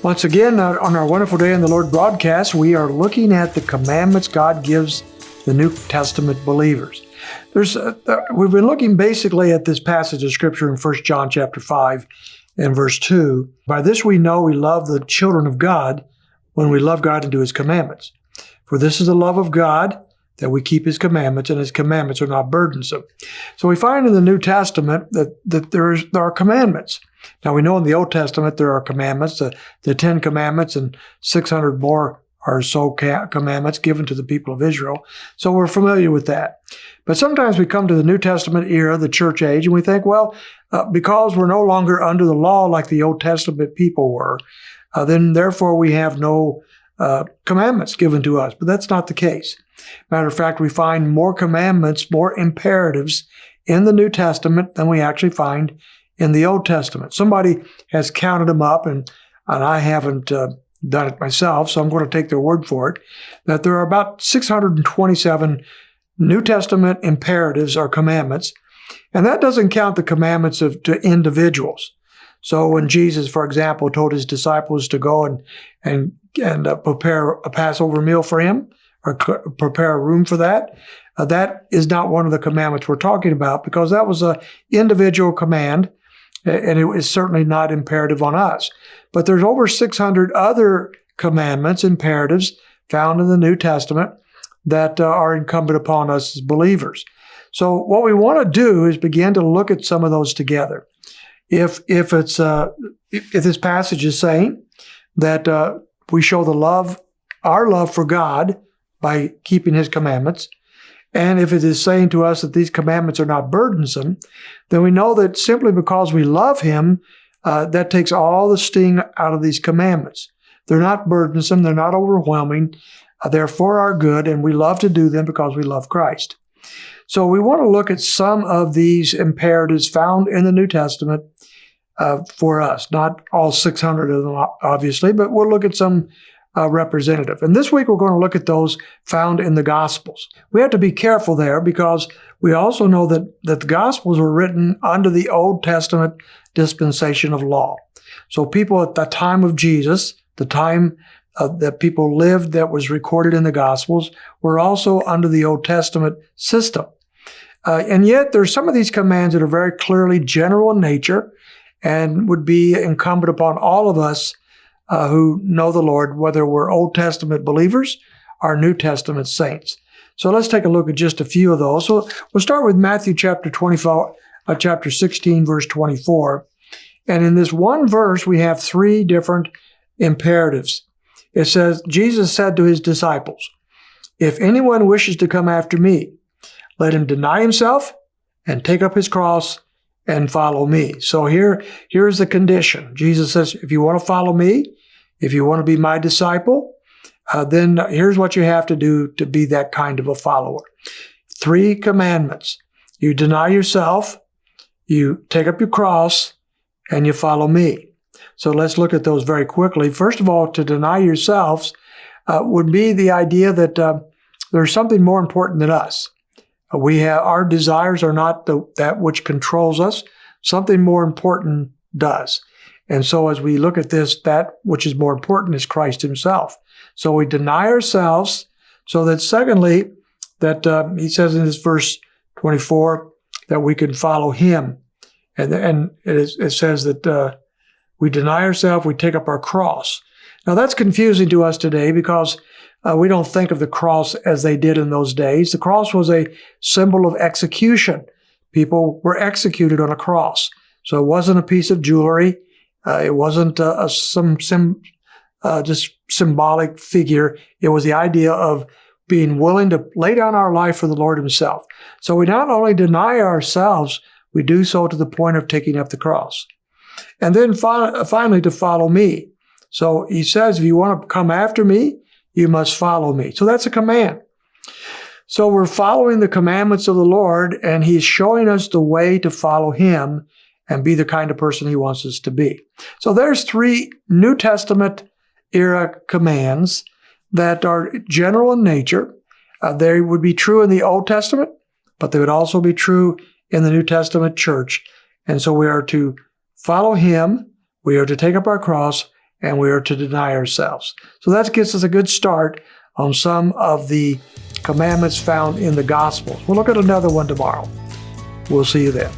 Once again, on our Wonderful Day in the Lord broadcast, we are looking at the commandments God gives the New Testament believers. We've been looking basically at this passage of Scripture in 1 John chapter 5 and verse 2. By this we know we love the children of God when we love God and do His commandments. For this is the love of God, that we keep His commandments, and His commandments are not burdensome. So we find in the New Testament that there are commandments. Now we know in the Old Testament there are commandments, the 10 commandments and 600 more or so commandments given to the people of Israel. So we're familiar with that. But sometimes we come to the New Testament era, the church age, and we think, because we're no longer under the law like the Old Testament people were, then therefore we have no commandments given to us. But that's not the case. Matter of fact, we find more commandments, more imperatives in the New Testament than we actually find in the Old Testament. Somebody has counted them up, and I haven't done it myself, so I'm going to take their word for it, that there are about 627 New Testament imperatives or commandments, and that doesn't count the commandments to individuals. So when Jesus, for example, told His disciples to go and prepare a Passover meal for Him, or prepare a room for that, that is not one of the commandments we're talking about, because that was an individual command, and it is certainly not imperative on us. But there's over 600 other commandments, imperatives, found in the New Testament that are incumbent upon us as believers. So what we want to do is begin to look at some of those together. If this passage is saying that we show our love for God by keeping His commandments, and if it is saying to us that these commandments are not burdensome, then we know that simply because we love Him, that takes all the sting out of these commandments. They're not burdensome, they're not overwhelming, they're for our good, and we love to do them because we love Christ. So we want to look at some of these imperatives found in the New Testament for us. Not all 600 of them, obviously, but we'll look at some representative. And this week we're going to look at those found in the Gospels. We have to be careful there because we also know that the Gospels were written under the Old Testament dispensation of law. So people at the time of Jesus, the time that people lived that was recorded in the Gospels, were also under the Old Testament system. And yet there's some of these commands that are very clearly general in nature and would be incumbent upon all of us who know the Lord, whether we're Old Testament believers or New Testament saints. So let's take a look at just a few of those. So we'll start with Matthew chapter 16, verse 24. And in this one verse, we have three different imperatives. It says, Jesus said to His disciples, "If anyone wishes to come after me, let him deny himself and take up his cross and follow me." So here's the condition. Jesus says, if you want to follow me, if you want to be my disciple, then here's what you have to do to be that kind of a follower. 3 commandments. You deny yourself, you take up your cross, and you follow me. So let's look at those very quickly. First of all, to deny yourselves would be the idea that there's something more important than us. Our desires are not that which controls us. Something more important does. And so as we look at this, that which is more important is Christ Himself. So we deny ourselves, so that secondly, that He says in this verse 24 that we can follow Him. And it says that we deny ourselves, we take up our cross. Now that's confusing to us today because we don't think of the cross as they did in those days. The cross was a symbol of execution. People were executed on a cross. So it wasn't a piece of jewelry. It wasn't just symbolic figure. It was the idea of being willing to lay down our life for the Lord Himself. So we not only deny ourselves, we do so to the point of taking up the cross. And then finally, to follow me. So He says, if you want to come after me, you must follow me. So that's a command. So we're following the commandments of the Lord, and He's showing us the way to follow Him and be the kind of person He wants us to be. So there's 3 New Testament era commands that are general in nature. They would be true in the Old Testament, but they would also be true in the New Testament church. And so we are to follow Him, we are to take up our cross, and we are to deny ourselves. So that gets us a good start on some of the commandments found in the Gospels. We'll look at another one tomorrow. We'll see you then.